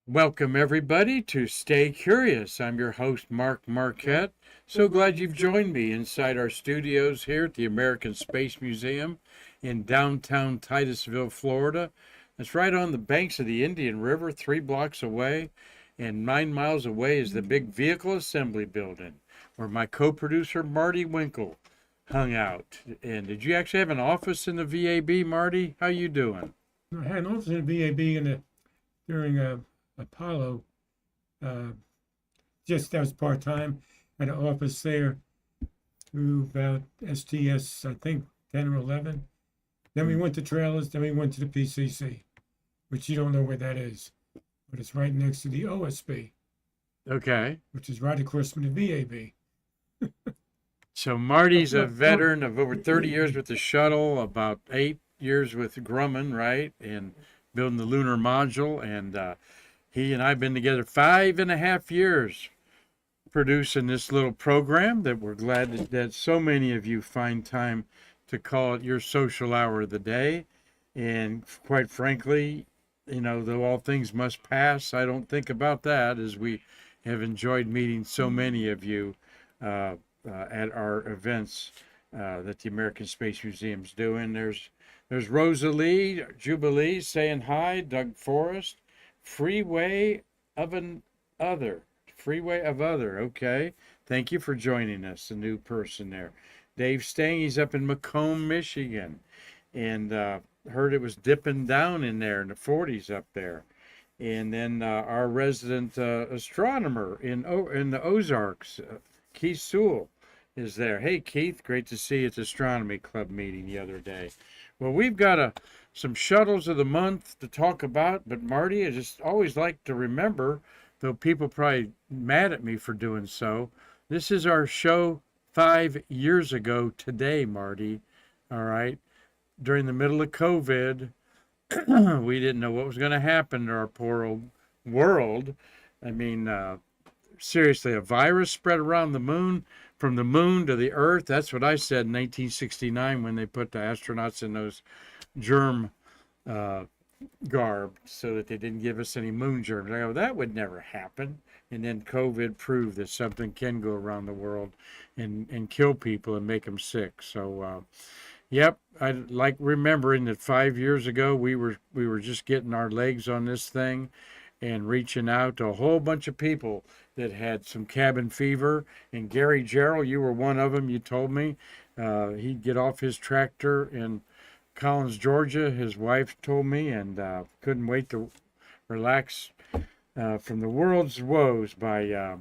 Welcome, everybody, to Stay Curious. I'm your host, Mark Marquette. So glad you've joined me inside our studios here at the American Space Museum in downtown Titusville, Florida. It's right on the banks of the Indian River, 3 blocks away, and 9 miles away is the big vehicle assembly building where my co producer, Marty Winkle, hung out. And did you actually have an office in the VAB, Marty? How you doing? I had an office in the VAB during Apollo. Uh, just that was part time. Had an office there through about STS, I think 10 or 11. Then we went to trailers. Then we went to the PCC, which you don't know where that is, but it's right next to the OSB, Okay. which is right across from the VAB. So Marty's a veteran of over 30 years with the shuttle, about 8 years with Grumman, right? And building the lunar module. And he and I have been together 5.5 years producing this little program that we're glad that so many of you find time to call it your social hour of the day. And quite frankly, though all things must pass, I don't think about that, as we have enjoyed meeting so many of you at our events that the American Space Museum's doing. There's Rosalie Jubilee saying hi, Doug Forrest, Freeway of an Other. Freeway of Other, okay. Thank you for joining us, a new person there. Dave Stang, he's up in Macomb, Michigan, and heard it was dipping down in there in the 40s up there. And then our resident astronomer in the Ozarks, Keith Sewell, is there. Hey, Keith, great to see you at the Astronomy Club meeting the other day. Well, we've got some shuttles of the month to talk about, but Marty, I just always like to remember, though people probably mad at me for doing so, this is our show 5 years ago today, Marty. All right. During the middle of COVID, we didn't know what was going to happen to our poor old world. I mean, seriously, a virus spread around the moon, from the moon to the earth. That's what I said in 1969 when they put the astronauts in those germ garb so that they didn't give us any moon germs. I go, that would never happen. And then COVID proved that something can go around the world and kill people and make them sick. So, yep, I like remembering that 5 years ago we were just getting our legs on this thing and reaching out to a whole bunch of people that had some cabin fever. And Gary Gerald, you were one of them. You told me he'd get off his tractor in Collins, Georgia. His wife told me, and couldn't wait to relax from the world's woes by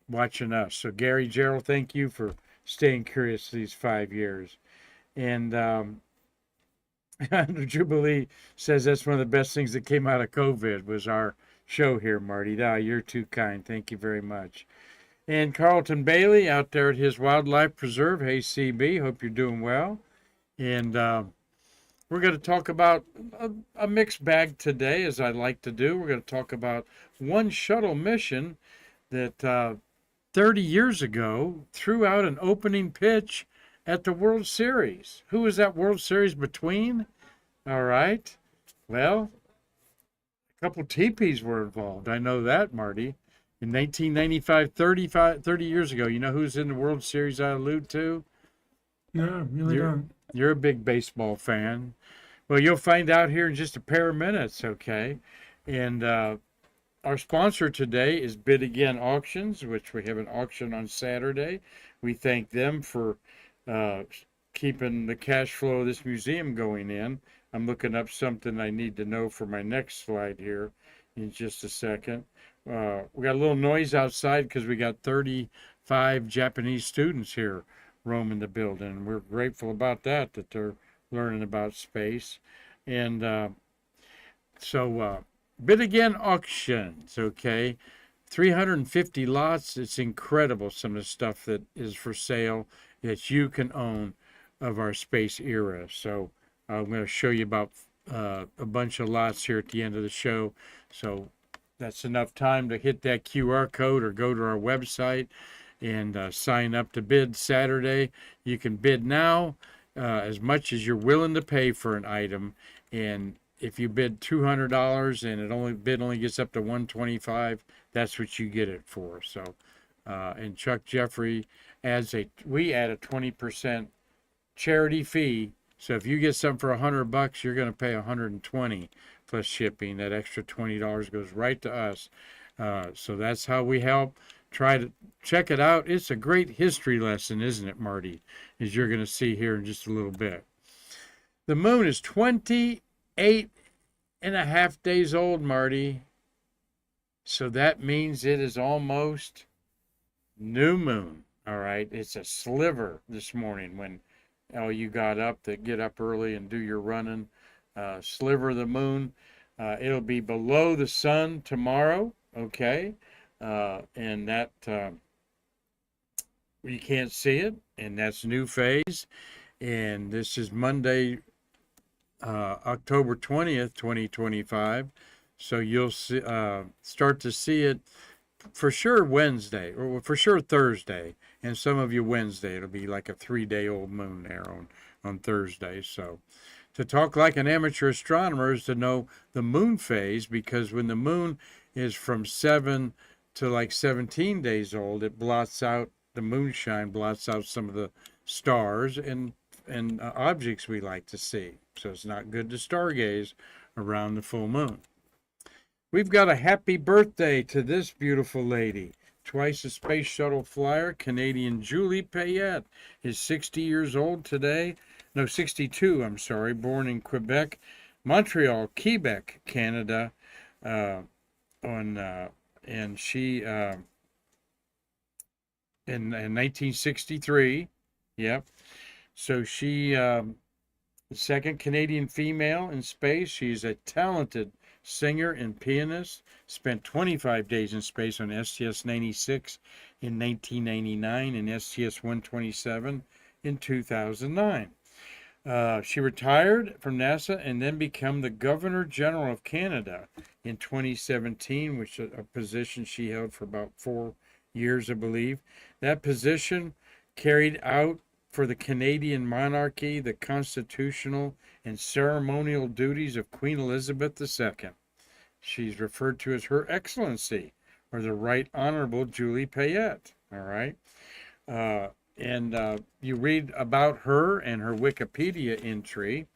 watching us. So Gary Gerald, thank you for staying curious these 5 years. And Jubilee says that's one of the best things that came out of COVID was our show here, Marty. You're too kind. Thank you very much. And Carlton Bailey out there at his wildlife preserve. Hey, CB, hope you're doing well. And we're going to talk about a mixed bag today, as I like to do. We're going to talk about one shuttle mission that 30 years ago threw out an opening pitch at the World Series. Who was that World Series between? All right. Well, a couple teepees were involved. I know that, Marty. In 1995, 30 years ago, you know who's in the World Series I allude to? No, I really don't. You're a big baseball fan. Well, you'll find out here in just a pair of minutes, okay? And our sponsor today is Bid Again Auctions, which we have an auction on Saturday. We thank them for keeping the cash flow of this museum going in. I'm looking up something I need to know for my next slide here in just a second. We got a little noise outside because we got 35 Japanese students here roaming the building. We're grateful about that they're learning about space. And so Bid Again Auctions, okay? 350 lots. It's incredible, some of the stuff that is for sale that you can own of our space era. So I'm going to show you about a bunch of lots here at the end of the show. So that's enough time to hit that QR code or go to our website and sign up to bid Saturday. You can bid now as much as you're willing to pay for an item. And if you bid $200 and only gets up to $125, that's what you get it for. So, and Chuck Jeffrey we add a 20% charity fee. So if you get something for $100, you're going to pay $120 plus shipping. That extra $20 goes right to us. So that's how we help. Try to check it out. It's a great history lesson, isn't it, Marty? As you're going to see here in just a little bit. The moon is 28 and a half days old, Marty. So that means it is almost new moon. All right. It's a sliver this morning when you got up to get up early and do your running. Sliver of the moon. It'll be below the sun tomorrow. Okay. And that you can't see it, and that's new phase. And this is Monday, October 20th, 2025. So you'll see, start to see it for sure Wednesday, or for sure Thursday, and some of you Wednesday. It'll be like a 3-day-old moon there on Thursday. So to talk like an amateur astronomer is to know the moon phase, because when the moon is from 7 to like 17 days old, it blots out the moonshine, blots out some of the stars and objects we like to see. So it's not good to stargaze around the full moon. We've got a happy birthday to this beautiful lady. Twice a space shuttle flyer, Canadian Julie Payette is 60 years old today. No, 62, I'm sorry, born in Quebec, Montreal, Quebec, Canada, and she in 1963. Yep. So she second Canadian female in space. She's a talented singer and pianist. Spent 25 days in space on STS-96 in 1999 and STS-127 in 2009. She retired from NASA and then became the Governor General of Canada in 2017, which is a position she held for about 4 years, I believe. That position carried out for the Canadian monarchy the constitutional and ceremonial duties of Queen Elizabeth II. She's referred to as Her Excellency, or the Right Honorable Julie Payette. All right. And you read about her and her Wikipedia entry.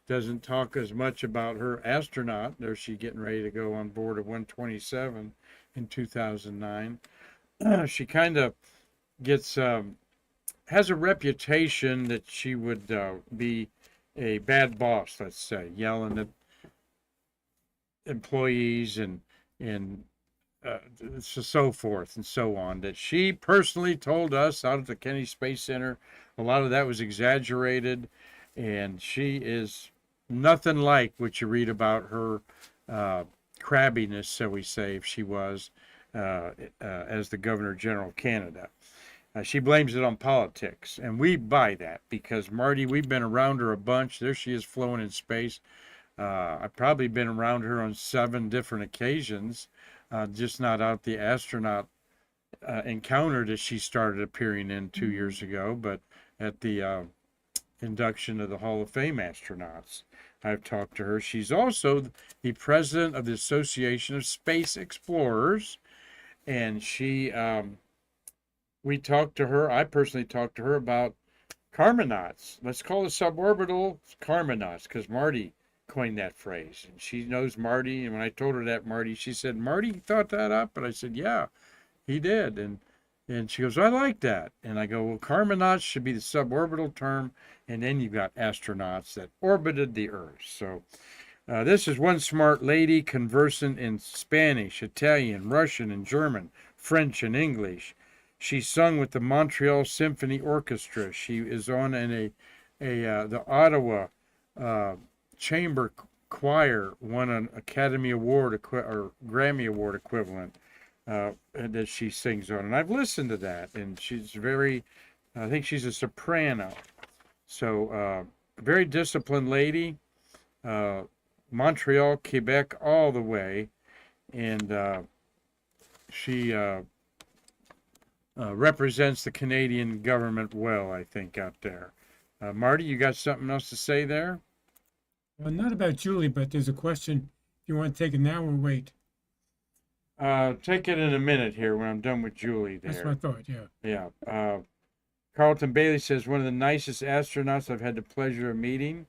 Doesn't talk as much about her astronaut. There's she getting ready to go on board of 127 in 2009. She kind of gets has a reputation that she would be a bad boss, let's say, yelling at employees and so forth and so on, that she personally told us out at the Kennedy Space Center a lot of that was exaggerated, and she is nothing like what you read about her crabbiness, so we say, if she was as the Governor General of Canada. She blames it on politics, and we buy that because, Marty, we've been around her a bunch. There she is flown in space. I've probably been around her on 7 different occasions, just not out the astronaut encounter that she started appearing in 2 years ago, but at the induction of the Hall of Fame astronauts. I've talked to her. She's also the president of the Association of Space Explorers, and we talked to her, I personally talked to her about Karmanauts. Let's call it suborbital Karmanauts, because Marty coined that phrase. And she knows Marty, and when I told her that, Marty, she said, Marty thought that up? And I said, yeah, he did. And she goes, I like that. And I go, well, Karmanauts should be the suborbital term, and then you've got astronauts that orbited the Earth. So this is one smart lady conversant in Spanish, Italian, Russian, and German, French, and English. She sung with the Montreal Symphony Orchestra. She is on the Ottawa Chamber Choir, won an Academy Award or Grammy Award equivalent that she sings on. And I've listened to that, and she's I think she's a soprano. So very disciplined lady, Montreal, Quebec, all the way. And she represents the Canadian government well, I think, out there. Marty, you got something else to say there? Well, not about Julie, but there's a question. If you want to take it now or wait? Take it in a minute here when I'm done with Julie That's there. what I thought, yeah. Yeah. Carlton Bailey says, one of the nicest astronauts I've had the pleasure of meeting.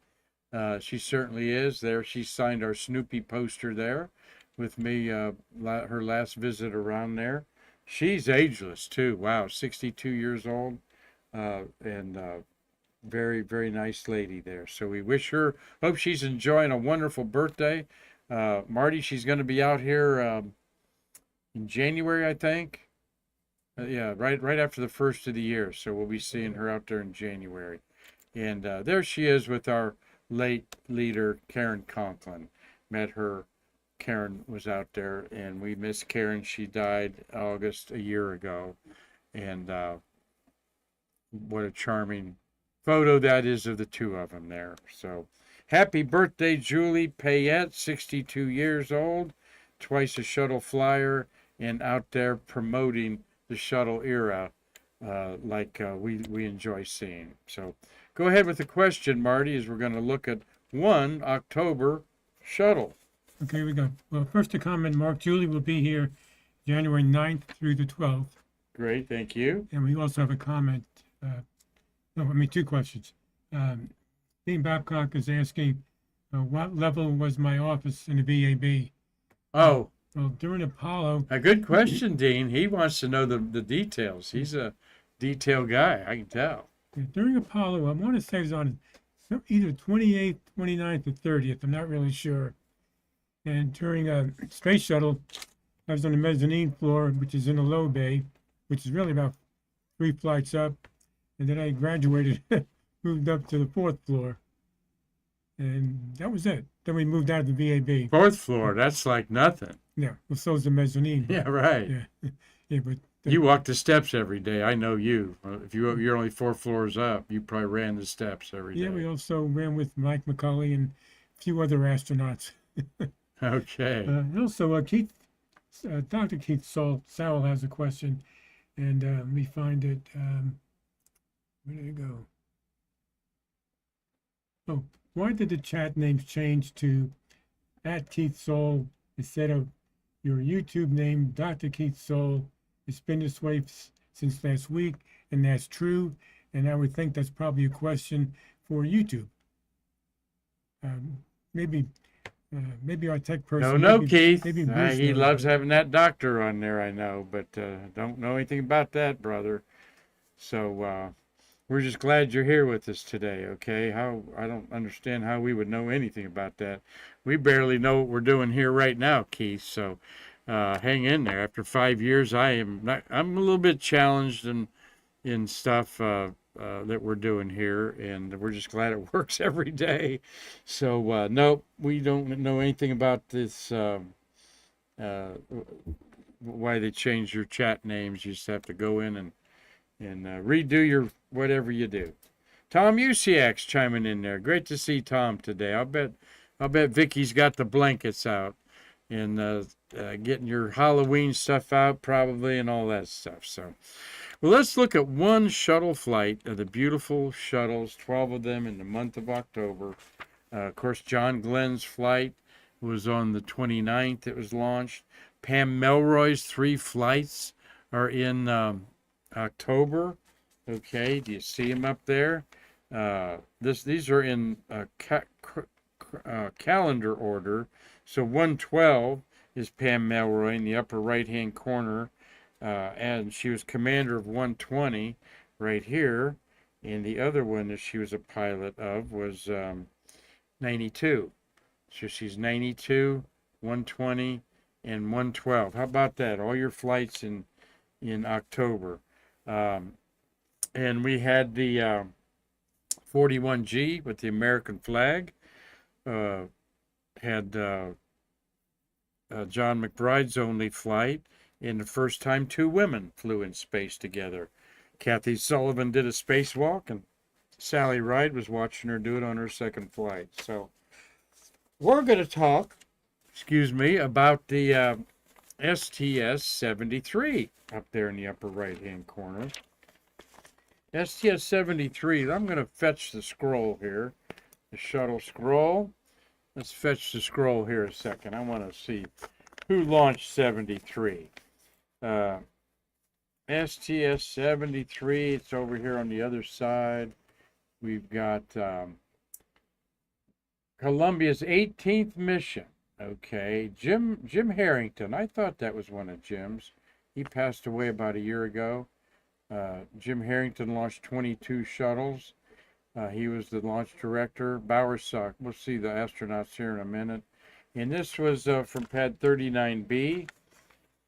She certainly is. There, she signed our Snoopy poster there with me, her last visit around there. She's ageless too. Wow, 62 years old, and very, very nice lady there. So we wish her, hope she's enjoying a wonderful birthday. Marty, she's going to be out here in January, I think. Yeah, right after the first of the year. So we'll be seeing her out there in January. And there she is with our late leader, Karen Conklin. Met her. Karen was out there, and we miss Karen. She died August a year ago. And what a charming photo that is of the two of them there. So happy birthday, Julie Payette, 62 years old, twice a shuttle flyer, and out there promoting the shuttle era like we enjoy seeing. So go ahead with the question, Marty, as we're going to look at 1 October shuttle. Okay, we go. Well, first to comment, Mark, Julie will be here January 9th through the 12th. Great, thank you. And we also have a comment. Two questions. Dean Babcock is asking, what level was my office in the VAB? Oh, Well, during Apollo, a good question, Dean. He wants to know the details. He's a detail guy, I can tell. during Apollo, I want to say it was on either 28th, 29th, or 30th. I'm not really sure. And during a space shuttle, I was on the mezzanine floor, which is in the low bay, which is really about 3 flights up. And then I graduated, moved up to the 4th floor. And that was it. Then we moved out of the VAB. 4th floor, that's like nothing. Yeah, well, so's the mezzanine. Yeah, right. Yeah, yeah, but You walk the steps every day. I know you. If you're only 4 floors up, you probably ran the steps every day. yeah, we also ran with Mike McCulley and a few other astronauts. Okay. And also, Dr. Keith Sowell has a question, and we find it. Where did it go? Oh, why did the chat names change to @KeithSowell instead of your YouTube name, Dr. Keith Sowell? It's been this way since last week, and that's true. And I would think that's probably a question for YouTube. Maybe our tech person. No, maybe, Keith. Maybe Bruce He knows, loves but- having that doctor on there, I know, but don't know anything about that, brother. So we're just glad you're here with us today, okay? I don't understand how we would know anything about that. We barely know what we're doing here right now, Keith. So hang in there. After 5 years, I'm a little bit challenged in stuff that we're doing here, and we're just glad it works every day. So nope, we don't know anything about this. Why they changed your chat names? You just have to go in and redo your whatever you do. Tom Usiak's chiming in there. Great to see Tom today. I'll bet Vicky's got the blankets out and getting your Halloween stuff out probably and all that stuff. So, well, let's look at one shuttle flight of the beautiful shuttles, 12 of them in the month of October. Of course, John Glenn's flight was on the 29th. It was launched. Pam Melroy's 3 flights are in October. Okay, do you see them up there? These are in calendar order. So 112 is Pam Melroy in the upper right-hand corner, and she was commander of 120 right here. And the other one that she was a pilot of was 92. So she's 92, 120, and 112. How about that? All your flights in October. And we had the 41G with the American flag. Had John McBride's only flight, and the first time 2 women flew in space together. Kathy Sullivan did a spacewalk, and Sally Ride was watching her do it on her second flight. So we're going to talk, about the STS-73 up there in the upper right-hand corner. STS-73, I'm going to fetch the scroll here, the shuttle scroll. Let's fetch the scroll here a second. I want to see who launched 73. STS-73, it's over here on the other side. We've got Columbia's 18th mission. Okay, Jim Harrington. I thought that was one of Jim's. He passed away about a year ago. Jim Harrington launched 22 shuttles. He was the launch director. Bowersock, we'll see the astronauts here in a minute. And this was from pad 39B.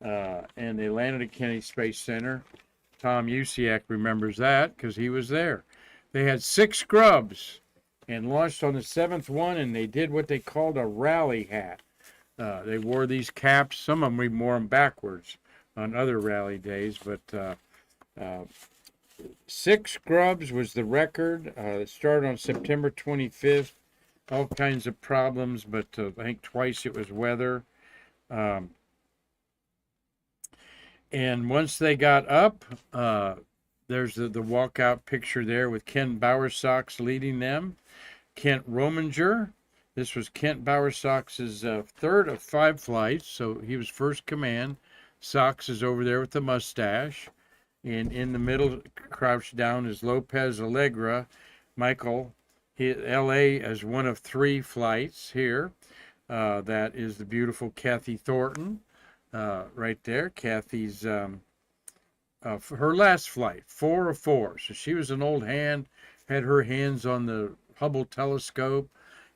And they landed at Kennedy Space Center. Tom Usiak remembers that because he was there. They had 6 Scrubs and launched on the 7th one, and they did what they called a rally hat. They wore these caps. Some of them wore them backwards on other rally days, but 6 Scrubs was the record. It started on September 25th. All kinds of problems, but I think twice it was weather. And once they got up, there's the walkout picture there with Ken Bowersox leading them. Kent Rominger. This was Kent Bowersox's third of 5 flights, so he was first command. Sox is over there with the mustache. And in the middle, crouched down, is Lopez Allegra. Michael, LA, as one of 3 flights here. That is the beautiful Kathy Thornton. Right there, Kathy's her last flight, 4 of 4. So she was an old hand, had her hands on the Hubble telescope,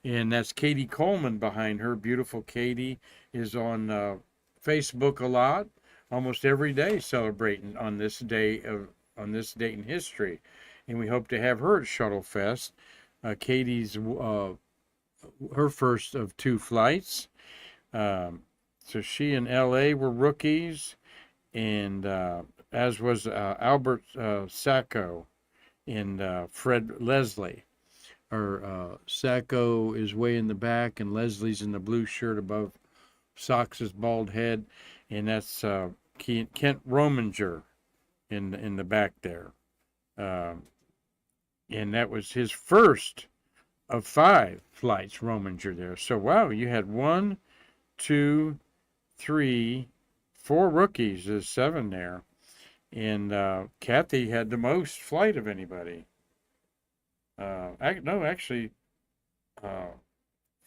and that's Katie Coleman behind her. Beautiful Katie is on Facebook a lot, almost every day, celebrating on this day in history, and we hope to have her at Shuttle Fest. Katie's her first of 2 flights. So she and LA were rookies, and as was Albert Sacco and Fred Leslie. Sacco is way in the back, and Leslie's in the blue shirt above Sox's bald head, and that's Kent Rominger in the back there. And that was his first of 5 flights, Rominger there. So, wow, you had 1, 2, 3, 4 rookies. There's 7 there. And Kathy had the most flight of anybody.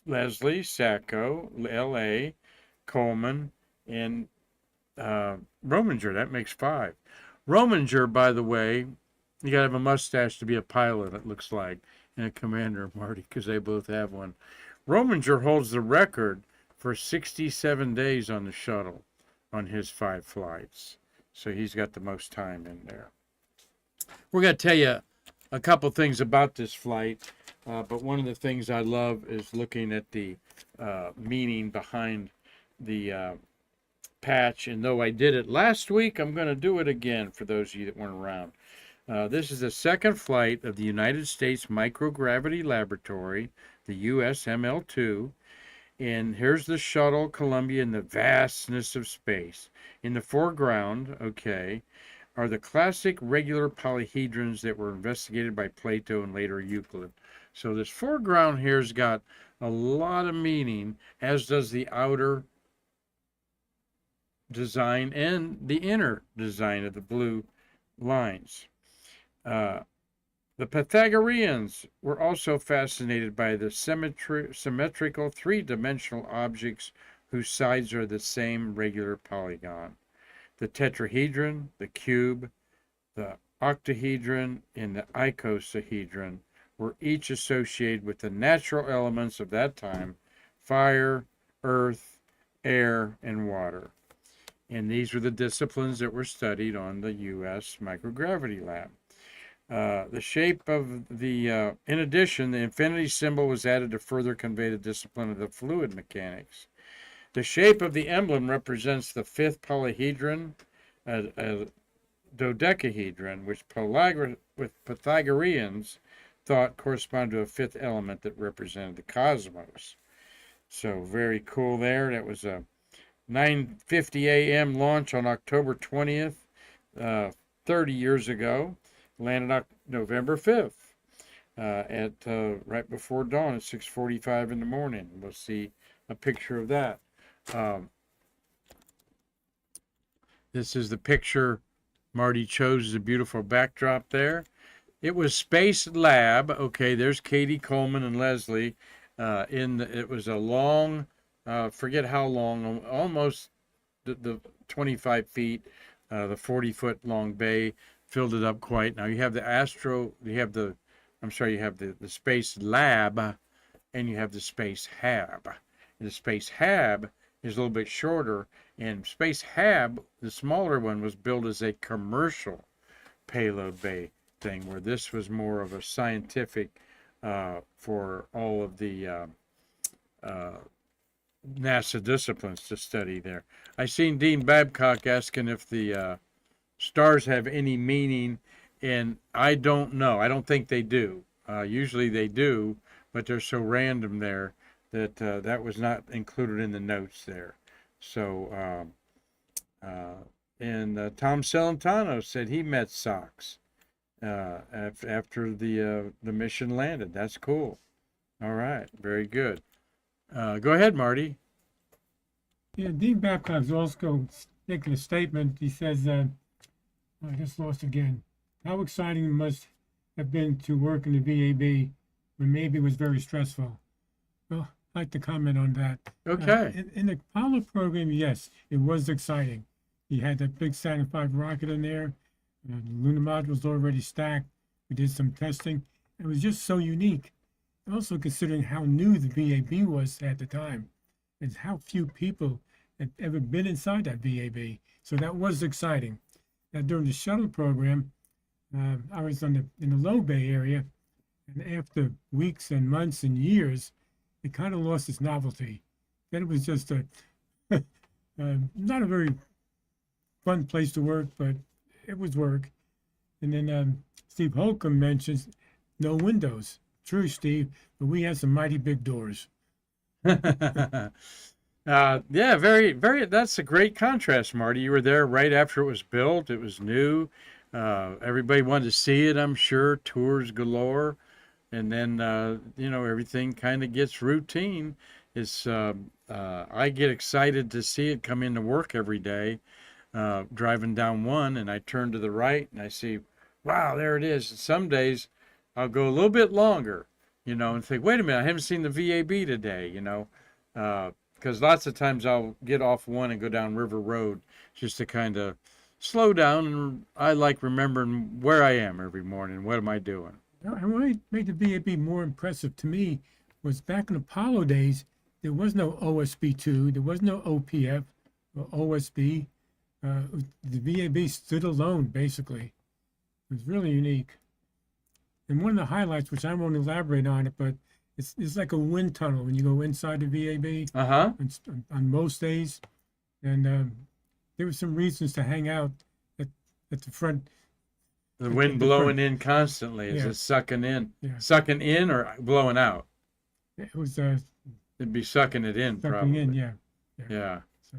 Leslie, Sacco, L.A., Coleman, and Rominger. That makes 5. Rominger, by the way, you got to have a mustache to be a pilot, it looks like, and a commander, Marty, because they both have one. Rominger holds the record for 67 days on the shuttle on his 5 flights. So he's got the most time in there. We're going to tell you a couple things about this flight, but one of the things I love is looking at the meaning behind the patch. And though I did it last week, I'm going to do it again for those of you that weren't around. This is the second flight of the United States Microgravity Laboratory, the USML-2. And here's the shuttle Columbia in the vastness of space. In the foreground, okay, are the classic regular polyhedrons that were investigated by Plato and later Euclid. So this foreground here's got a lot of meaning, as does the outer design and the inner design of the blue lines. The Pythagoreans were also fascinated by the symmetrical 3-dimensional objects whose sides are the same regular polygon. The tetrahedron, the cube, the octahedron, and the icosahedron were each associated with the natural elements of that time: fire, earth, air, and water. And these were the disciplines that were studied on the U.S. Microgravity Lab. The shape of the, in addition, the infinity symbol was added to further convey the discipline of the fluid mechanics. The shape of the emblem represents the 5th polyhedron, a dodecahedron, which Pythagoreans thought corresponded to a 5th element that represented the cosmos. So very cool there. That was a 9:50 a.m. launch on October 20th, 30 years ago. Landed on November 5th. at right before dawn at 6:45 in the morning. We'll see a picture of that. Um, this is the picture Marty chose as a beautiful backdrop there. It was Space Lab. Okay, there's Katie Coleman and Leslie. It was a long, forget how long, almost the 25 feet, the 40-foot long bay, filled it up quite. Now you have the Space Lab, and you have the Space Hab. And the Space Hab is a little bit shorter, and Space Hab, the smaller one, was built as a commercial payload bay thing, where this was more of a scientific for all of the NASA disciplines to study there. I seen Dean Babcock asking if the stars have any meaning, and I don't know. I don't think they do. Usually they do, but they're so random there that that was not included in the notes there. So, and Tom Celentano said he met Sox after the mission landed. That's cool. All right, very good. Go ahead, Marty. Yeah, Dean Babcock's also making a statement. He says, I just lost again. How exciting it must have been to work in the VAB when maybe it was very stressful. Well, I'd like to comment on that. Okay. In the Apollo program, yes, it was exciting. You had that big Saturn V rocket in there. The lunar module was already stacked. We did some testing. It was just so unique. Also considering how new the VAB was at the time and how few people had ever been inside that VAB. So that was exciting. Now, during the shuttle program, I was in the low bay area, and after weeks and months and years, it kind of lost its novelty. Then it was just not a very fun place to work, but it was work. And then Steve Holcomb mentions no windows. True, Steve, but we had some mighty big doors. Yeah, very, very. That's a great contrast, Marty. You were there right after it was built. It was new. Everybody wanted to see it, I'm sure. Tours galore, and then everything kind of gets routine. I get excited to see it come into work every day. Driving down one, and I turn to the right, and I see, wow, there it is. And some days I'll go a little bit longer, and think, wait a minute, I haven't seen the VAB today, because lots of times I'll get off one and go down River Road just to kind of slow down, and I like remembering where I am every morning. What am I doing? And what made the VAB more impressive to me was back in Apollo days, there was no OSB-2, there was no OPF or OSB. The VAB stood alone, basically. It was really unique. And one of the highlights, which I won't elaborate on it, but it's like a wind tunnel when you go inside the VAB on most days. And there were some reasons to hang out at the front. The wind blowing in constantly. Is it sucking in? Yeah. Sucking in or blowing out? It was it'd be sucking it in, sucking probably. in, yeah. So,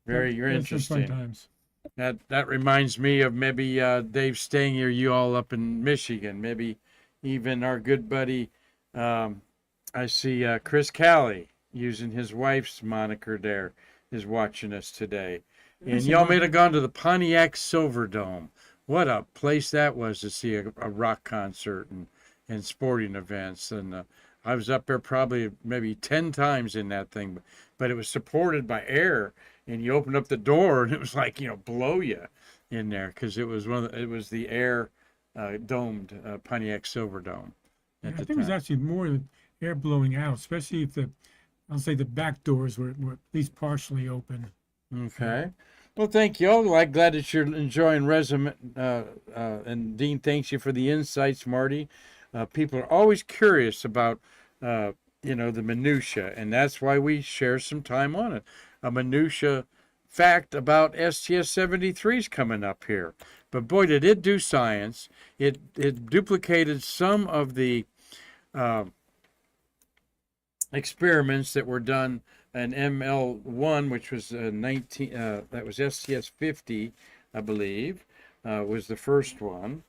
very interesting. Fun times. That reminds me of maybe Dave Stanger, you all up in Michigan. Maybe even our good buddy, I see Chris Calley using his wife's moniker there, is watching us today. And y'all may have gone to the Pontiac Silverdome. What a place that was to see a rock concert and sporting events. And I was up there probably maybe 10 times in that thing, but it was supported by air. And you opened up the door, and it was like, blow you in there, because it was the air domed Pontiac Silverdome. I think it was actually more air blowing out, especially if I'll say the back doors were at least partially open. Okay. Well, thank you all. I'm glad that you're enjoying Resume, and Dean thanks you for the insights, Marty. People are always curious about, the minutia, and that's why we share some time on it. A minutia fact about STS-73 is coming up here. But boy, did it do science. It duplicated some of the experiments that were done in ML1, which was that was STS-50, I believe, was the first one.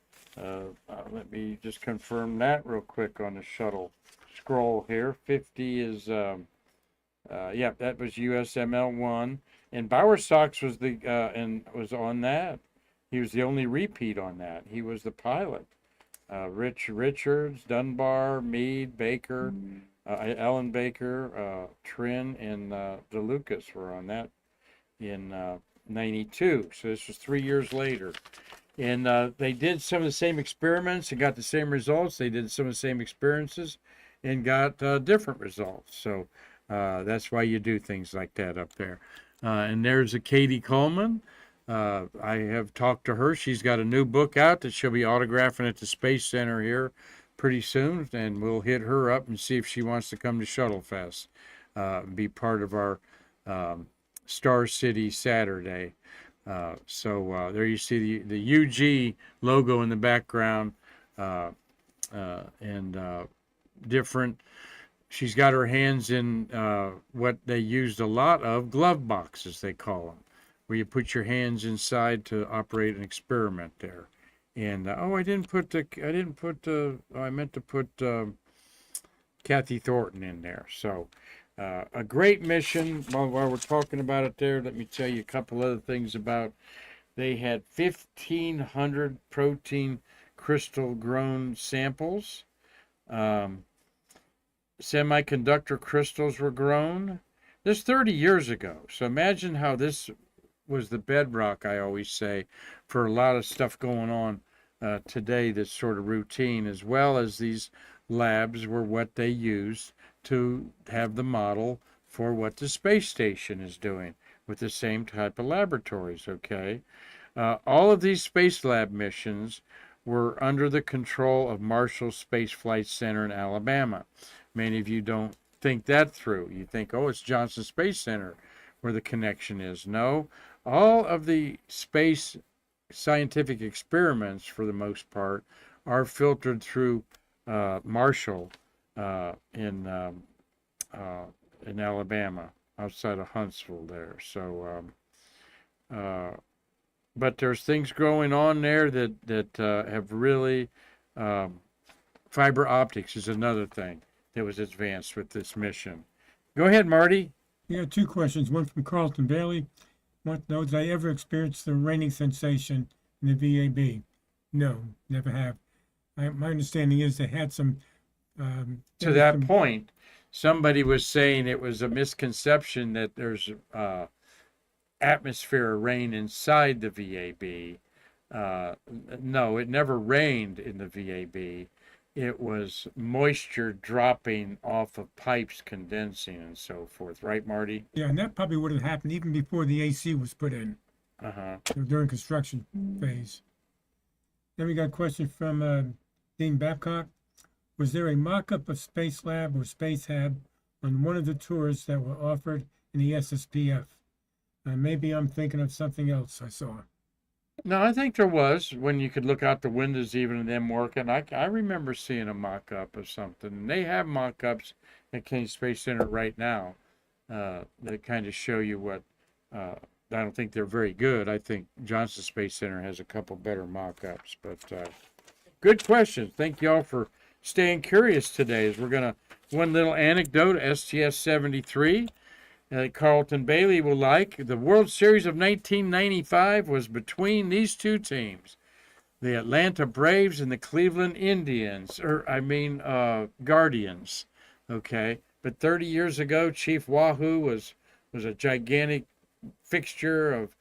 Let me just confirm that real quick on the shuttle scroll here. 50 is, yeah, that was USML-1. And Bowersox was was on that. He was the only repeat on that. He was the pilot. Richards, Dunbar, Meade, Baker, Ellen Baker, Trin, and DeLucas were on that in 92. So this was 3 years later. And they did some of the same experiments and got the same results. They did some of the same experiences and got different results. So that's why you do things like that up there. And there's a Katie Coleman. I have talked to her. She's got a new book out that she'll be autographing at the Space Center here pretty soon. And we'll hit her up and see if she wants to come to Shuttle Fest, be part of our Star City Saturday. So there you see the UG logo in the background, and different. She's got her hands in what they used a lot of, glove boxes, they call them, where you put your hands inside to operate an experiment there. And oh, I meant to put Kathy Thornton in there. So a great mission. While we're talking about it there, let me tell you a couple other things about. They had 1,500 protein crystal grown samples. Semiconductor crystals were grown. This 30 years ago. So imagine how this was the bedrock, I always say, for a lot of stuff going on today that's sort of routine, as well as these labs were what they used to have the model for what the space station is doing with the same type of laboratories, okay? All of these space lab missions were under the control of Marshall Space Flight Center in Alabama. Many of you don't think that through. You think, oh, it's Johnson Space Center where the connection is. No, all of the space scientific experiments, for the most part, are filtered through Marshall in Alabama, outside of Huntsville there. So, but there's things going on there that have really, fiber optics is another thing that was advanced with this mission. Go ahead, Marty. You got two questions. One from Carlton Bailey. Want to know, did I ever experience the raining sensation in the VAB? No, never have. My understanding is they had some. To that point, somebody was saying it was a misconception that there's atmosphere of rain inside the VAB. No, it never rained in the VAB. It was moisture dropping off of pipes condensing and so forth. Right, Marty? Yeah, and that probably would have happened even before the AC was put in. During construction phase. Then we got a question from Dean Babcock. Was there a mock-up of Space Lab or Space Hab on one of the tours that were offered in the SSPF? Maybe I'm thinking of something else I saw. No, I think there was, when you could look out the windows even and them working. I remember seeing a mock-up of something. And they have mock-ups at Kennedy Space Center right now that kind of show you what, I don't think they're very good. I think Johnson Space Center has a couple better mock-ups. But good questions. Thank y'all for staying curious today. As we're going to, one little anecdote, STS-73. Carlton Bailey will like. The World Series of 1995 was between these two teams, the Atlanta Braves and the Cleveland Indians, Guardians. Okay, but 30 years ago, Chief Wahoo was a gigantic fixture of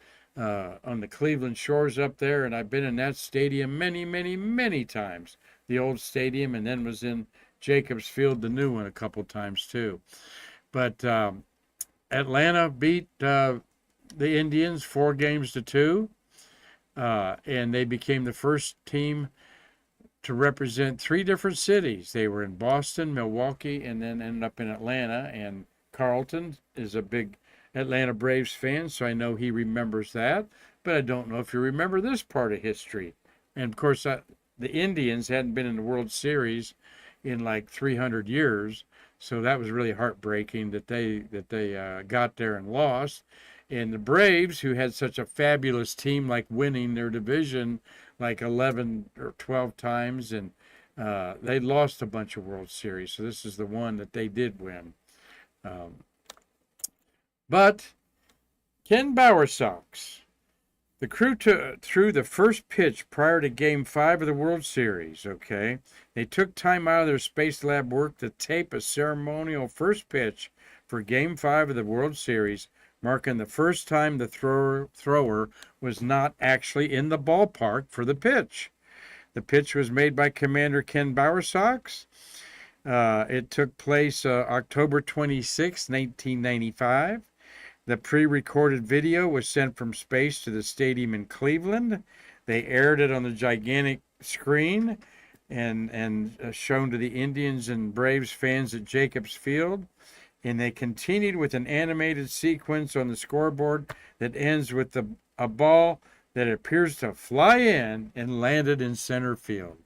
on the Cleveland shores up there, and I've been in that stadium many, many, many times. The old stadium, and then was in Jacobs Field, the new one, a couple times too. But Atlanta beat the Indians 4-2, and they became the first team to represent 3 different cities. They were in Boston, Milwaukee, and then ended up in Atlanta. And Carlton is a big Atlanta Braves fan, so I know he remembers that. But I don't know if you remember this part of history. And of course, the Indians hadn't been in the World Series in like 300 years. So that was really heartbreaking that they got there and lost. And the Braves, who had such a fabulous team, like winning their division like 11 or 12 times, and they lost a bunch of World Series. So this is the one that they did win. But Ken Bowersox, the crew threw the first pitch prior to Game 5 of the World Series, okay? They took time out of their Space Lab work to tape a ceremonial first pitch for Game 5 of the World Series, marking the first time the thrower was not actually in the ballpark for the pitch. The pitch was made by Commander Ken Bowersox. It took place October 26, 1995. The pre-recorded video was sent from space to the stadium in Cleveland. They aired it on the gigantic screen and shown to the Indians and Braves fans at Jacobs Field. And they continued with an animated sequence on the scoreboard that ends with a ball that appears to fly in and landed in center field.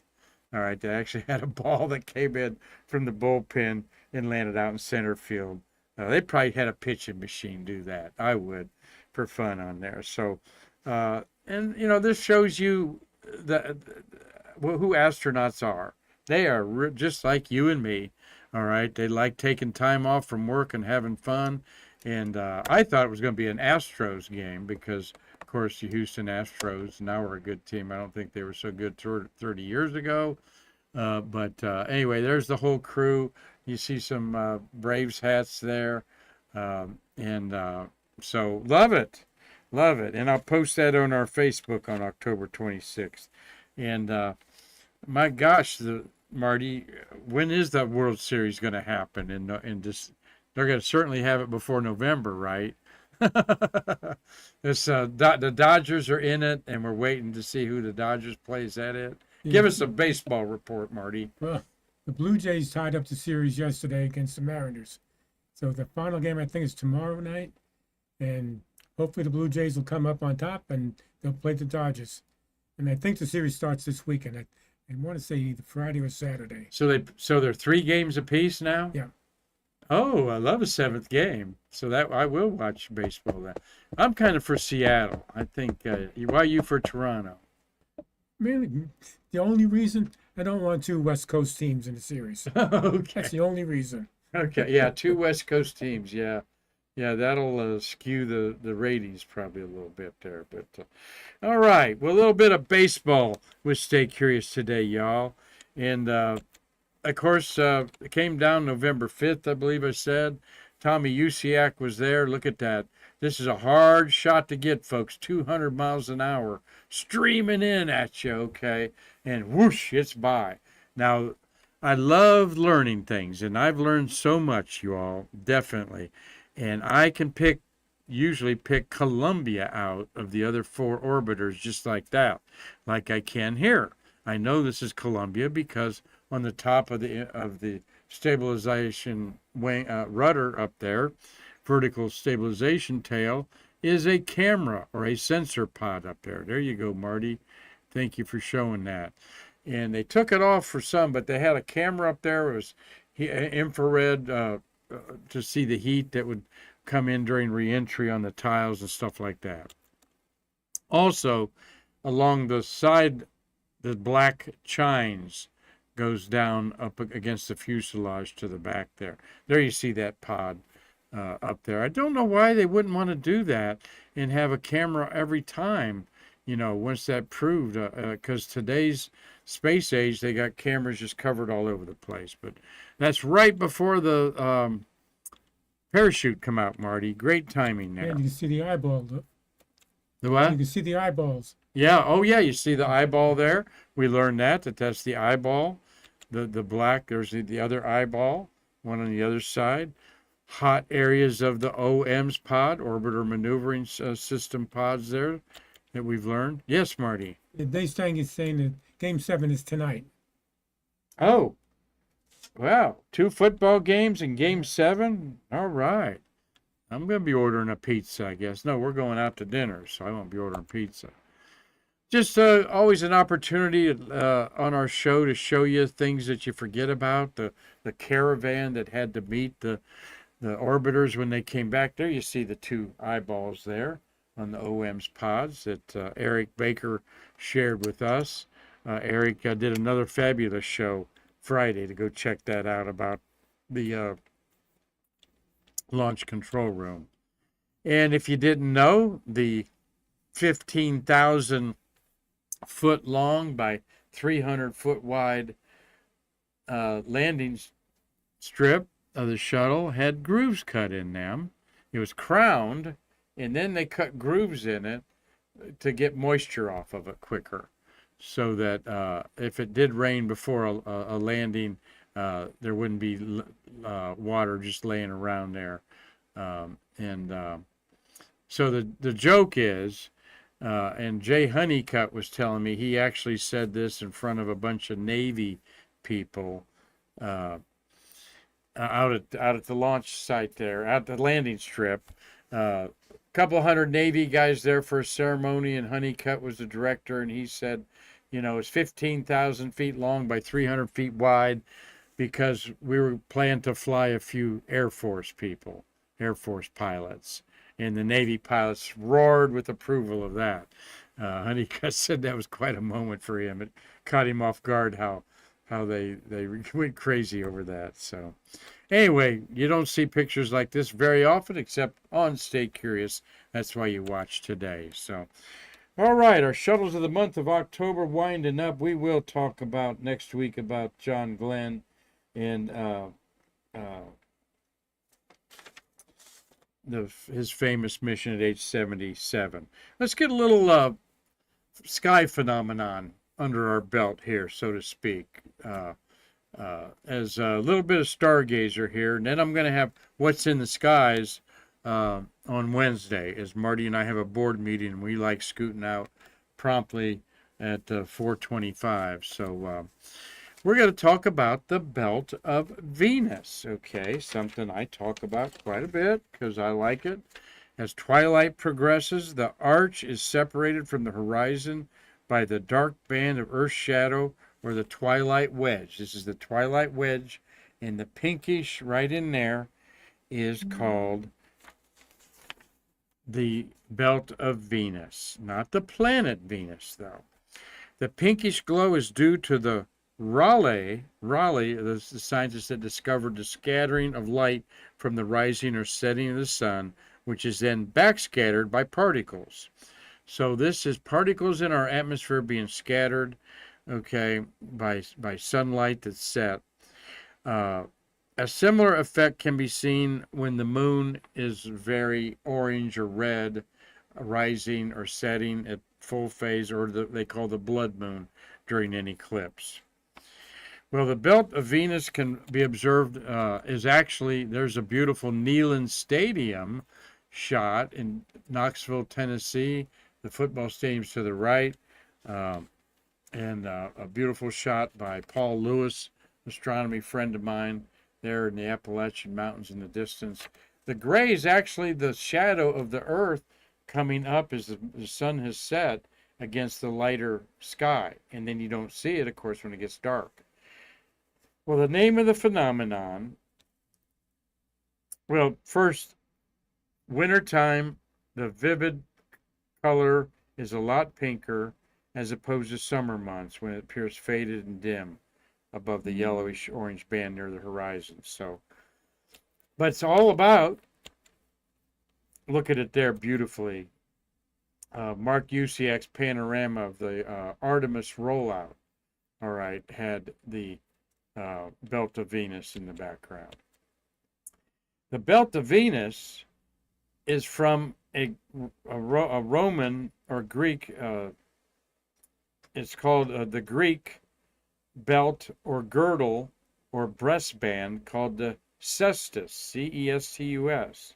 All right, they actually had a ball that came in from the bullpen and landed out in center field. They probably had a pitching machine do that. I would, for fun on there. So, and you know, this shows you who astronauts are. They are just like you and me. All right, they like taking time off from work and having fun. And I thought it was going to be an Astros game because, of course, the Houston Astros now are a good team. I don't think they were so good 30 years ago. But anyway, there's the whole crew. You see some Braves hats there. So love it. Love it. And I'll post that on our Facebook on October 26th. And my gosh, Marty, when is the World Series going to happen? In this, they're going to certainly have it before November, right? The Dodgers are in it, and we're waiting to see who the Dodgers plays at it. Yeah. Give us a baseball report, Marty. Well, the Blue Jays tied up the series yesterday against the Mariners. So the final game, I think, is tomorrow night. And hopefully the Blue Jays will come up on top and they'll play the Dodgers. And I think the series starts this weekend. I want to say either Friday or Saturday. So they're 3 games apiece now? Yeah. Oh, I love a 7th game. So that I will watch baseball then. I'm kind of for Seattle. I think. Why are you for Toronto? Really, the only reason I don't want 2 West Coast teams in the series. Okay. That's the only reason. Okay. Yeah, 2 West Coast teams. Yeah. Yeah, that'll skew the ratings probably a little bit there. But all right, well, a little bit of baseball with Stay Curious today, y'all. And of course, it came down November 5th, I believe I said. Tommy Usiak was there. Look at that. This is a hard shot to get, folks. 200 miles an hour streaming in at you, okay? And whoosh, it's by. Now, I love learning things, and I've learned so much, you all, definitely. And I can usually pick Columbia out of the other 4 orbiters just like that, like I can here. I know this is Columbia because on the top of the stabilization wing, rudder up there, vertical stabilization tail, is a camera or a sensor pod up there. There you go, Marty. Thank you for showing that. And they took it off for some, but they had a camera up there. It was infrared to see the heat that would come in during reentry on the tiles and stuff like that. Also, along the side, the black chines goes down up against the fuselage to the back there. There you see that pod up there. I don't know why they wouldn't want to do that and have a camera every time, you know, once that proved, because today's space age, they got cameras just covered all over the place. But that's right before the parachute come out, Marty. Great timing there. And you can see the eyeball. The what? You can see the eyeballs. Yeah. Oh, yeah. You see the eyeball there. We learned that's the eyeball. The black. There's the other eyeball. One on the other side. Hot areas of the OMS pod, orbiter maneuvering system pods there that we've learned. Yes, Marty. They saying that Game 7 is tonight. Oh. Wow. 2 football games in Game 7? All right. I'm going to be ordering a pizza, I guess. No, we're going out to dinner, so I won't be ordering pizza. Just always an opportunity on our show to show you things that you forget about. The caravan that had to meet the the orbiters, when they came back there, you see the two eyeballs there on the OM's pods that Eric Baker shared with us. Eric did another fabulous show Friday, to go check that out, about the launch control room. And if you didn't know, the 15,000 foot long by 300 foot wide landing strip of the shuttle had grooves cut in them. It was crowned, and then they cut grooves in it to get moisture off of it quicker, so that if it did rain before a landing, there wouldn't be water just laying around there. So the joke is, and Jay Honeycutt was telling me, he actually said this in front of a bunch of Navy people out at the launch site there, out the landing strip. Couple hundred Navy guys there for a ceremony, and Honeycutt was the director, and he said, it's 15,000 feet long by 300 feet wide, because we were planning to fly a few Air Force pilots, and the Navy pilots roared with approval of that. Honeycutt said that was quite a moment for him. It caught him off guard how they went crazy over that. So anyway, you don't see pictures like this very often, except on Stay Curious. That's why you watch today. So, all right, our shuttles of the month of October winding up. We will talk about next week about John Glenn and his famous mission at STS-73. Let's get a little sky phenomenon under our belt here, so to speak, as a little bit of stargazer here, and then I'm going to have what's in the skies on Wednesday, as Marty and I have a board meeting, and we like scooting out promptly at 4:25. So we're going to talk about the belt of Venus, okay? Something I talk about quite a bit because I like it. As twilight progresses, the arch is separated from the horizon by the dark band of Earth's shadow, or the twilight wedge. This is the twilight wedge, and the pinkish right in there is called the belt of Venus. Not the planet Venus, though. The pinkish glow is due to the Raleigh, the scientist that discovered the scattering of light from the rising or setting of the sun, which is then backscattered by particles. So this is particles in our atmosphere being scattered, okay, by sunlight that's set. A similar effect can be seen when the moon is very orange or red, rising or setting at full phase, or they call the blood moon during an eclipse. Well, the belt of Venus can be observed is actually, there's a beautiful Neyland Stadium shot in Knoxville, Tennessee. The football stadium's to the right, and a beautiful shot by Paul Lewis, astronomy friend of mine, there in the Appalachian Mountains in the distance. The gray is actually the shadow of the Earth coming up as the sun has set against the lighter sky, and then you don't see it, of course, when it gets dark. Well, the name of the phenomenon, well, first, wintertime, the vivid color is a lot pinker as opposed to summer months when it appears faded and dim above the yellowish orange band near the horizon. So, but it's all about, look at it there beautifully, Mark Usiak's panorama of the Artemis rollout, all right, had the belt of Venus in the background. The belt of Venus is from a Roman or Greek, it's called the Greek belt or girdle or breastband called the cestus, C-E-S-T-U-S.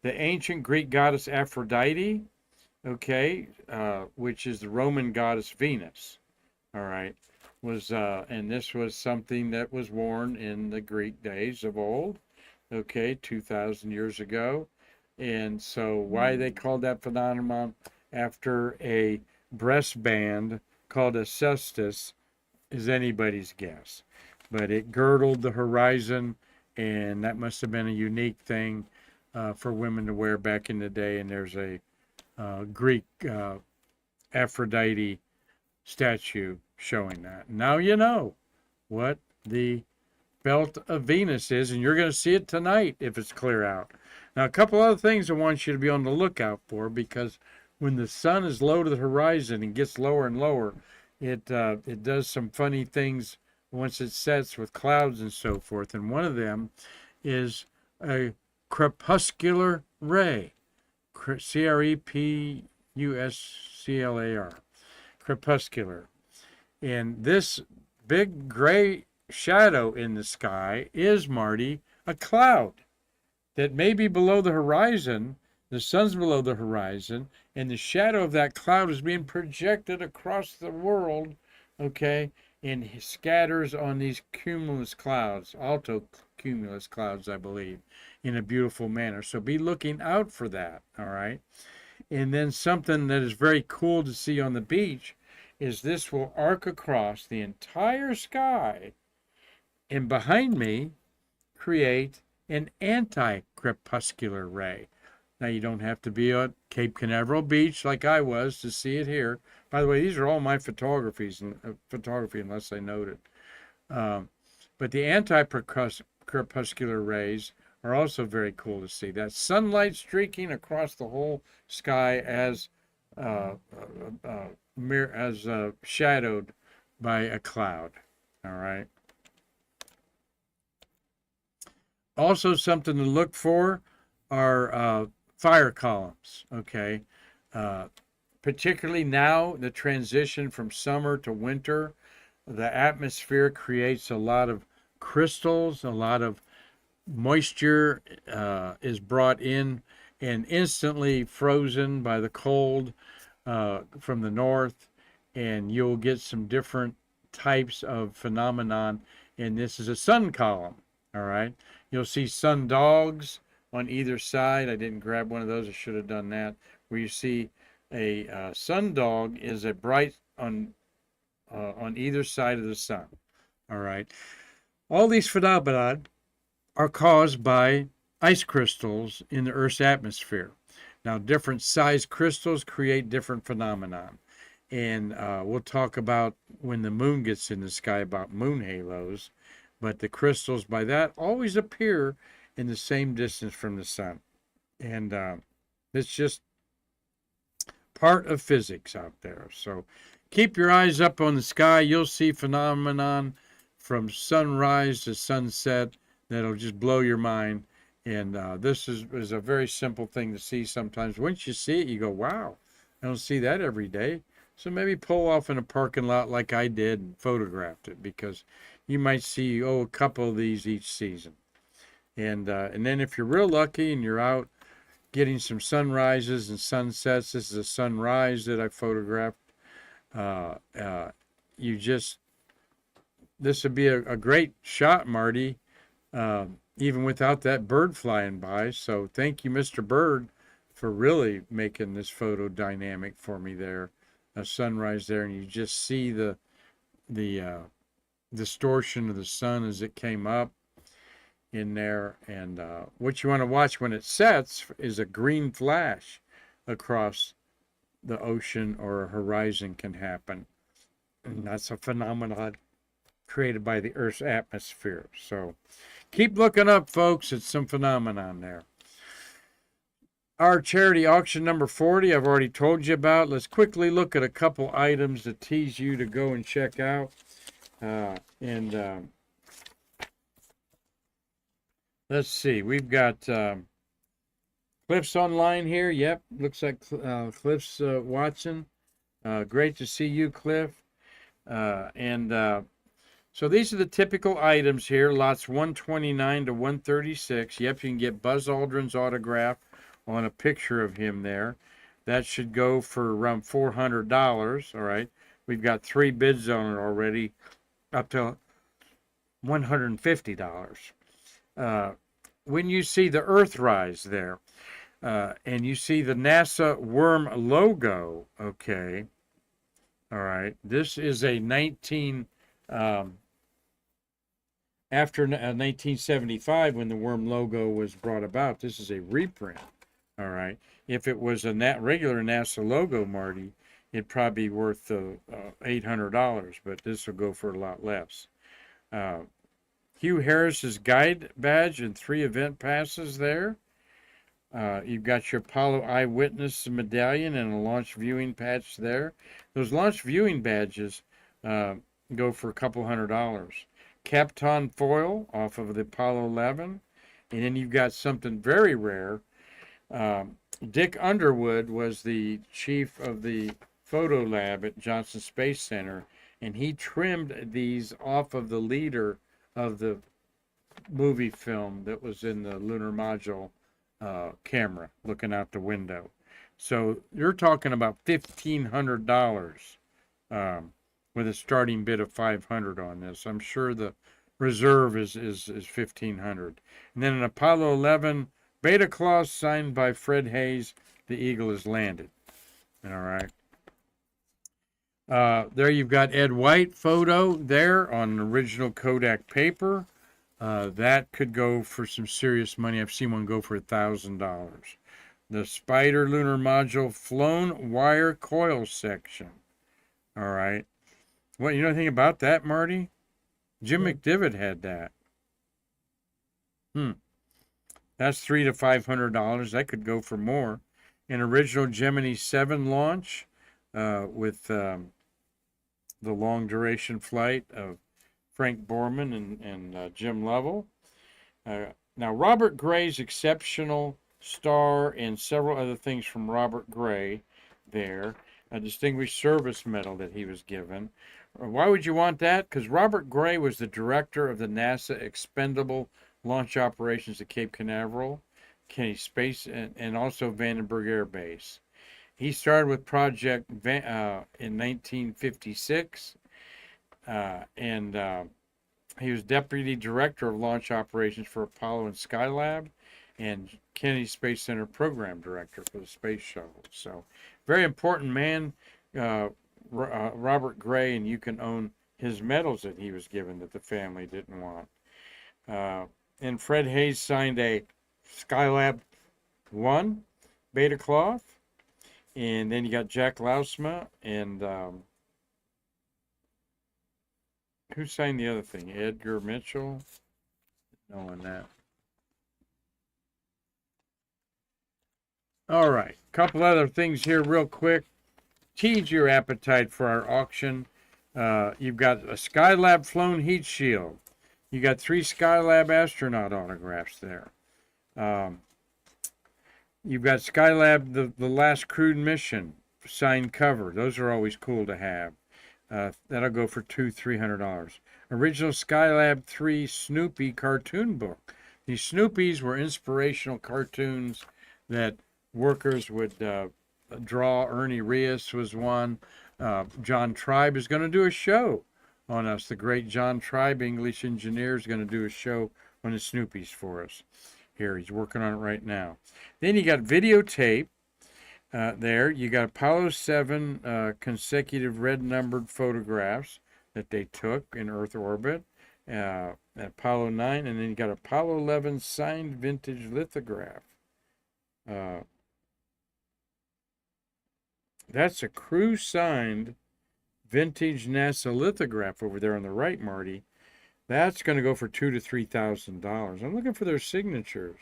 The ancient Greek goddess Aphrodite, okay, which is the Roman goddess Venus, all right, was, and this was something that was worn in the Greek days of old, okay, 2,000 years ago. And so why they called that phenomenon after a breastband called a cestus is anybody's guess. But it girdled the horizon, and that must have been a unique thing for women to wear back in the day. And there's a Greek Aphrodite statue showing that. Now you know what the belt of Venus is, and you're going to see it tonight if it's clear out. Now, a couple other things I want you to be on the lookout for, because when the sun is low to the horizon and gets lower and lower, it does some funny things once it sets with clouds and so forth. And one of them is a crepuscular ray, crepuscular, crepuscular. And this big gray shadow in the sky is, Marty, a cloud that may be below the horizon. The sun's below the horizon, and the shadow of that cloud is being projected across the world, okay, and scatters on these cumulus clouds, alto cumulus clouds, I believe, in a beautiful manner. So be looking out for that, all right? And then something that is very cool to see on the beach is this will arc across the entire sky, and behind me create an anti-crepuscular ray. Now, you don't have to be at Cape Canaveral Beach like I was to see it here. By the way, these are all my photography, unless I note it. But the anti-crepuscular rays are also very cool to see. That sunlight streaking across the whole sky as shadowed by a cloud. All right. Also, something to look for are fire columns, okay? Particularly now, the transition from summer to winter, the atmosphere creates a lot of crystals, a lot of moisture is brought in and instantly frozen by the cold from the north, and you'll get some different types of phenomenon, and this is a sun column, all right? You'll see sun dogs on either side. I didn't grab one of those. I should have done that. Where you see a sun dog is a bright on either side of the sun. All right. All these phenomena are caused by ice crystals in the Earth's atmosphere. Now, different size crystals create different phenomena. And we'll talk about when the moon gets in the sky about moon halos. But the crystals by that always appear in the same distance from the sun. And it's just part of physics out there. So keep your eyes up on the sky. You'll see phenomenon from sunrise to sunset that'll just blow your mind. And this is a very simple thing to see sometimes. Once you see it, you go, wow, I don't see that every day. So maybe pull off in a parking lot like I did and photographed it, because you might see, a couple of these each season. And then if you're real lucky and you're out getting some sunrises and sunsets, this is a sunrise that I photographed. This would be a great shot, Marty, even without that bird flying by. So thank you, Mr. Bird, for really making this photo dynamic for me there. A sunrise there, and you just see the distortion of the sun as it came up in there. And what you want to watch when it sets is a green flash across the ocean or a horizon can happen. And that's a phenomenon created by the Earth's atmosphere. So keep looking up, folks. It's some phenomenon there. Our charity auction number 40, I've already told you about. Let's quickly look at a couple items to tease you to go and check out. Let's see. We've got Cliff's online here. Yep, looks like Cliff's watching. Great to see you, Cliff. So these are the typical items here, lots 129 to 136. Yep, you can get Buzz Aldrin's autograph on a picture of him there. That should go for around $400, all right? We've got 3 bids on it already, up to $150. When you see the Earthrise there, and you see the NASA worm logo, okay, all right, this is a after 1975 when the worm logo was brought about. This is a reprint. All right. If it was a regular NASA logo, Marty, it'd probably be worth $800, but this will go for a lot less. Hugh Harris's guide badge and 3 event passes there. You've got your Apollo Eyewitness medallion and a launch viewing patch there. Those launch viewing badges go for a couple $100. Kapton foil off of the Apollo 11. And then you've got something very rare. Dick Underwood was the chief of the photo lab at Johnson Space Center, and he trimmed these off of the leader of the movie film that was in the lunar module camera looking out the window. So you're talking about $1,500 with a starting bid of $500 on this. I'm sure the reserve is $1,500. And then an Apollo 11 Beta Claus signed by Fred Hayes. The Eagle has landed. All right. There you've got Ed White photo there on original Kodak paper. That could go for some serious money. I've seen one go for $1,000. The Spider lunar module flown wire coil section. All right. Well, you know anything about that, Marty? Jim McDivitt had that. That's $300 to $500. That could go for more. An original Gemini 7 launch with the long duration flight of Frank Borman and Jim Lovell. Now, Robert Gray's exceptional star and several other things from Robert Gray there. A Distinguished Service Medal that he was given. Why would you want that? Because Robert Gray was the director of the NASA Expendable Launch Operations at Cape Canaveral, Kennedy Space, and also Vandenberg Air Base. He started with Project in 1956, and he was Deputy Director of Launch Operations for Apollo and Skylab, and Kennedy Space Center Program Director for the Space Shuttle. So, very important man, Robert Gray, and you can own his medals that he was given that the family didn't want. And Fred Hayes signed a Skylab 1 beta cloth. And then you got Jack Lausma and who signed the other thing? Edgar Mitchell? No on that. All right. Couple other things here real quick. Tease your appetite for our auction. You've got a Skylab flown heat shield. You got 3 Skylab astronaut autographs there. You've got Skylab, the last crewed mission, signed cover. Those are always cool to have. That'll go for $200-300. Original Skylab 3 Snoopy cartoon book. These Snoopies were inspirational cartoons that workers would draw. Ernie Reyes was one. John Tribe is going to do a show on us. The great John Tribe, English engineer, is going to do a show on the Snoopies for us. Here, he's working on it right now. Then you got videotape there. You got Apollo 7 consecutive red-numbered photographs that they took in Earth orbit. Apollo 9, and then you got Apollo 11 signed vintage lithograph. That's a crew-signed vintage NASA lithograph over there on the right, Marty. That's going to go for $2,000 to $3,000. I'm looking for their signatures.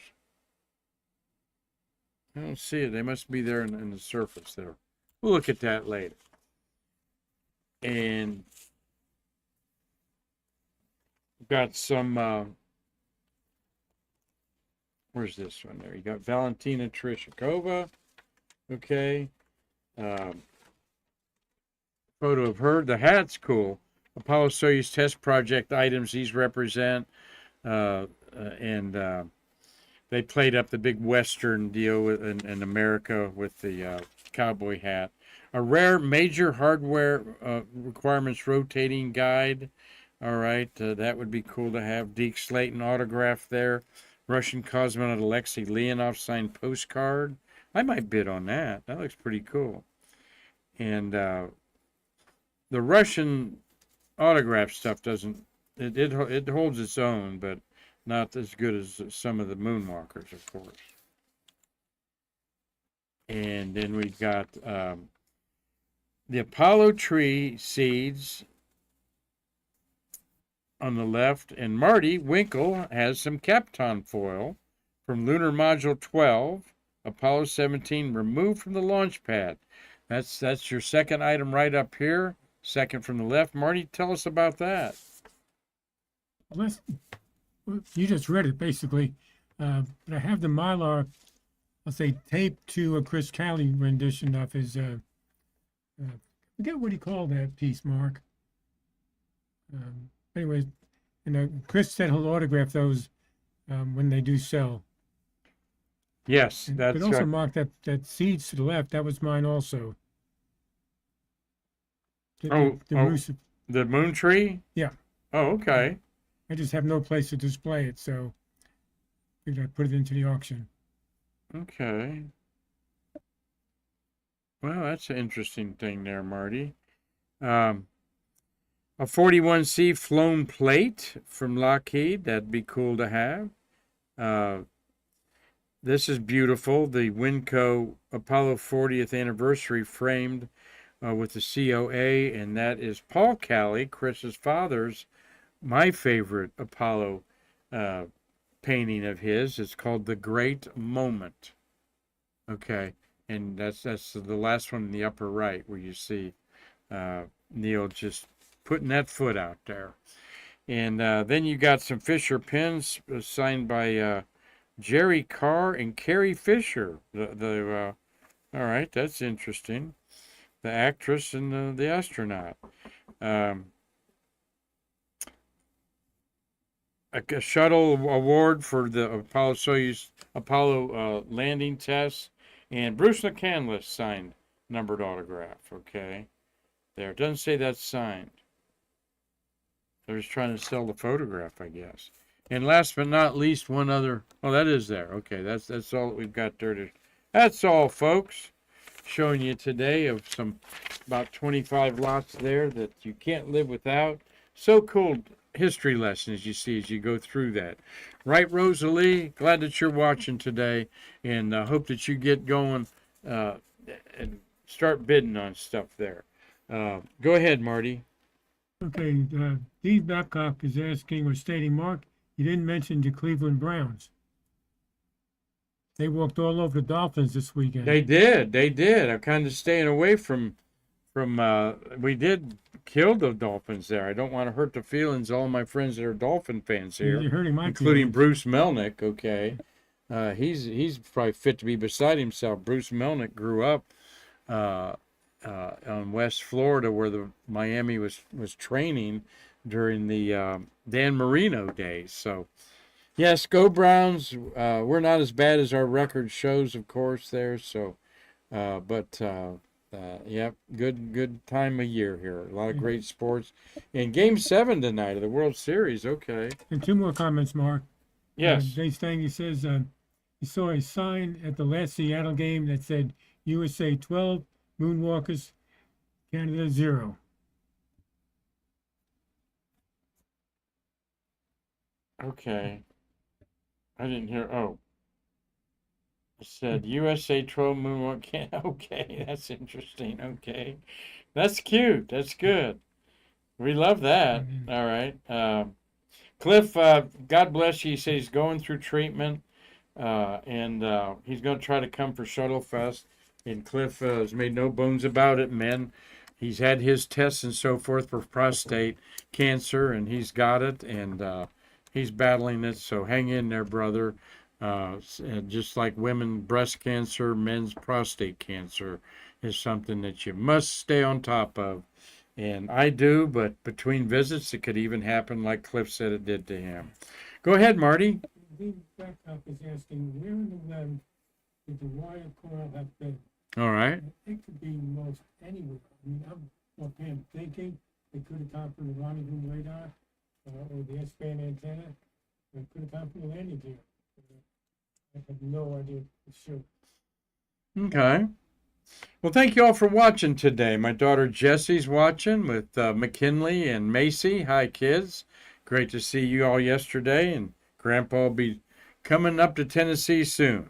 I don't see it. They must be there in the surface there. We'll look at that later. And got some, where's this one there? You got Valentina Tereshkova. Okay. Photo of her. The hat's cool. Apollo Soyuz test project items these represent. And they played up the big Western deal in America with the cowboy hat. A rare major hardware requirements rotating guide. All right, that would be cool to have. Deke Slayton autograph there. Russian cosmonaut Alexei Leonov signed postcard. I might bid on that. That looks pretty cool. And the Russian autograph stuff doesn't it holds its own, but not as good as some of the moonwalkers, of course. And then we've got the Apollo tree seeds on the left, and Marty Winkle has some Kapton foil from Lunar Module 12, Apollo 17, removed from the launch pad. That's your second item right up here, second from the left. Marty, tell us about that. Well, you just read it basically, but I have the Mylar, I'll say, taped to a Chris Cowley rendition of his. I forget what he called that piece, Mark. Anyways, Chris said he'll autograph those when they do sell. Yes, that's but also, right. Mark, that seeds to the left, that was mine also. The moon tree? Yeah. Oh, okay. I just have no place to display it, so I figured I'd put it into the auction. Okay. Well, that's an interesting thing there, Marty. A 41C flown plate from Lockheed. That'd be cool to have. This is beautiful. The Winco Apollo 40th anniversary framed with the COA, and that is Paul Cowley, Chris's father's, my favorite Apollo painting of his. It's called The Great Moment. Okay, and that's the last one in the upper right where you see Neil just putting that foot out there. And then you got some Fisher pins signed by Jerry Carr and Carrie Fisher. All right, that's interesting. The actress and the astronaut. A shuttle award for the Apollo-Soyuz landing test, and Bruce McCandless signed numbered autograph. Okay, there, it doesn't say that's signed. They're just trying to sell the photograph, I guess. And last but not least, one other. Oh, that is there. Okay, that's all that we've got there. That's all, folks. Showing you today of about 25 lots there that you can't live without. So cool. History lessons you see as you go through that. Right, Rosalie? Glad that you're watching today, and hope that you get going and start bidding on stuff there. Go ahead, Marty. Okay, Steve Babcock is asking or stating, Mark, you didn't mention the Cleveland Browns. They walked all over the Dolphins this weekend. They did. I'm kind of staying away from we did kill the Dolphins there. I don't want to hurt the feelings of all my friends that are Dolphin fans here, You're hurting my including feelings. Bruce Melnick. Okay, he's probably fit to be beside himself. Bruce Melnick grew up on West Florida, where the Miami was training during the Dan Marino days. So, yes, go Browns. We're not as bad as our record shows, of course. There, so, yep, good time of year here. A lot of great sports. And Game 7 tonight of the World Series. Okay. And two more comments, Mark. Yes. Dave Stang, he says he saw a sign at the last Seattle game that said USA 12, Moonwalkers, Canada 0. Okay. I didn't hear. Oh. It said USA 12 Moonwalk. Okay, that's interesting. Okay. That's cute. That's good. We love that. All right. Cliff, God bless you. He said he's going through treatment, and he's going to try to come for Shuttle Fest. And Cliff has made no bones about it, men. He's had his tests and so forth for prostate cancer, and he's got it, and he's battling it. So hang in there, brother. Just like women breast cancer, men's prostate cancer is something that you must stay on top of. And I do, but between visits, it could even happen like Cliff said it did to him. Go ahead, Marty. Steve Babcock is asking, where in the land did the wire coil have been? All right. It could be most anywhere. I mean, I'm thinking it could have come from the rendezvous radar or the S-band antenna. It could have come from the landing gear. I have no idea for sure. Okay. Well, thank you all for watching today. My daughter Jessie's watching with McKinley and Macy. Hi, kids. Great to see you all yesterday, and Grandpa will be coming up to Tennessee soon.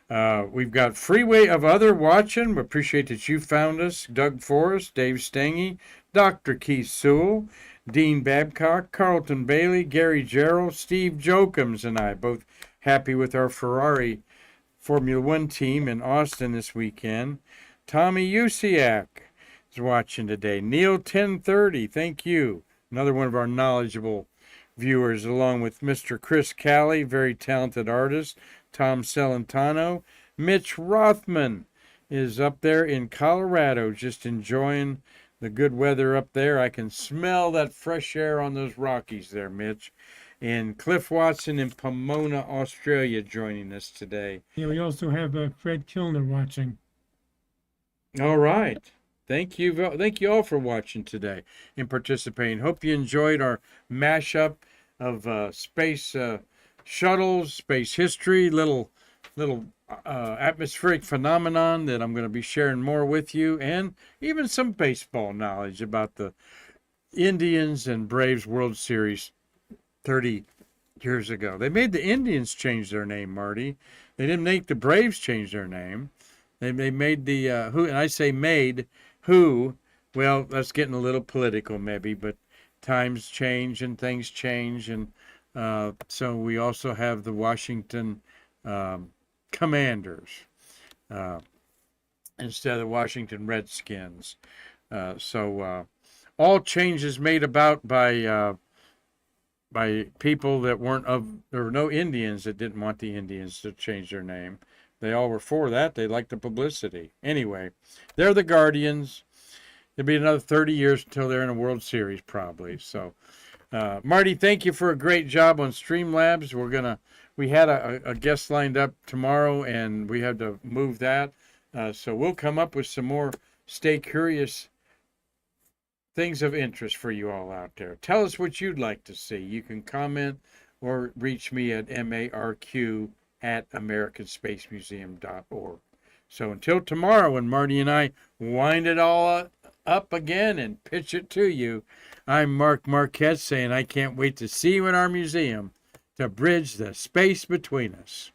We've got Freeway of Other watching. We appreciate that you found us. Doug Forrest, Dave Stange, Dr. Keith Sewell, Dean Babcock, Carlton Bailey, Gary Gerald, Steve Jokums, and I both happy with our Ferrari Formula One team in Austin this weekend. Tommy Usiak is watching today. Neil 1030, thank you. Another one of our knowledgeable viewers, along with Mr. Chris Calley, very talented artist. Tom Celentano. Mitch Rothman is up there in Colorado, just enjoying the good weather up there. I can smell that fresh air on those Rockies there, Mitch. And Cliff Watson in Pomona, Australia, joining us today. Yeah, we also have Fred Kilner watching. All right. Thank you all for watching today and participating. Hope you enjoyed our mashup of space shuttles, space history, little atmospheric phenomenon that I'm going to be sharing more with you, and even some baseball knowledge about the Indians and Braves World Series 30 years ago. They made the Indians change their name, Marty. They didn't make the Braves change their name. They made the who, and I say made who. Well, that's getting a little political, maybe, but times change and things change, and so we also have the Washington Commanders instead of the Washington Redskins. So all changes made about by people that weren't of. There were no Indians that didn't want the Indians to change their name. They all were for that. They liked the publicity. Anyway, they're the Guardians. It'll be another 30 years until they're in a World Series, probably. So, Marty, thank you for a great job on Streamlabs. We had a guest lined up tomorrow, and we had to move that. So we'll come up with some more Stay Curious things of interest for you all out there. Tell us what you'd like to see. You can comment or reach me at marq@americanspacemuseum.org. So until tomorrow, when Marty and I wind it all up again and pitch it to you, I'm Mark Marquette saying I can't wait to see you in our museum to bridge the space between us.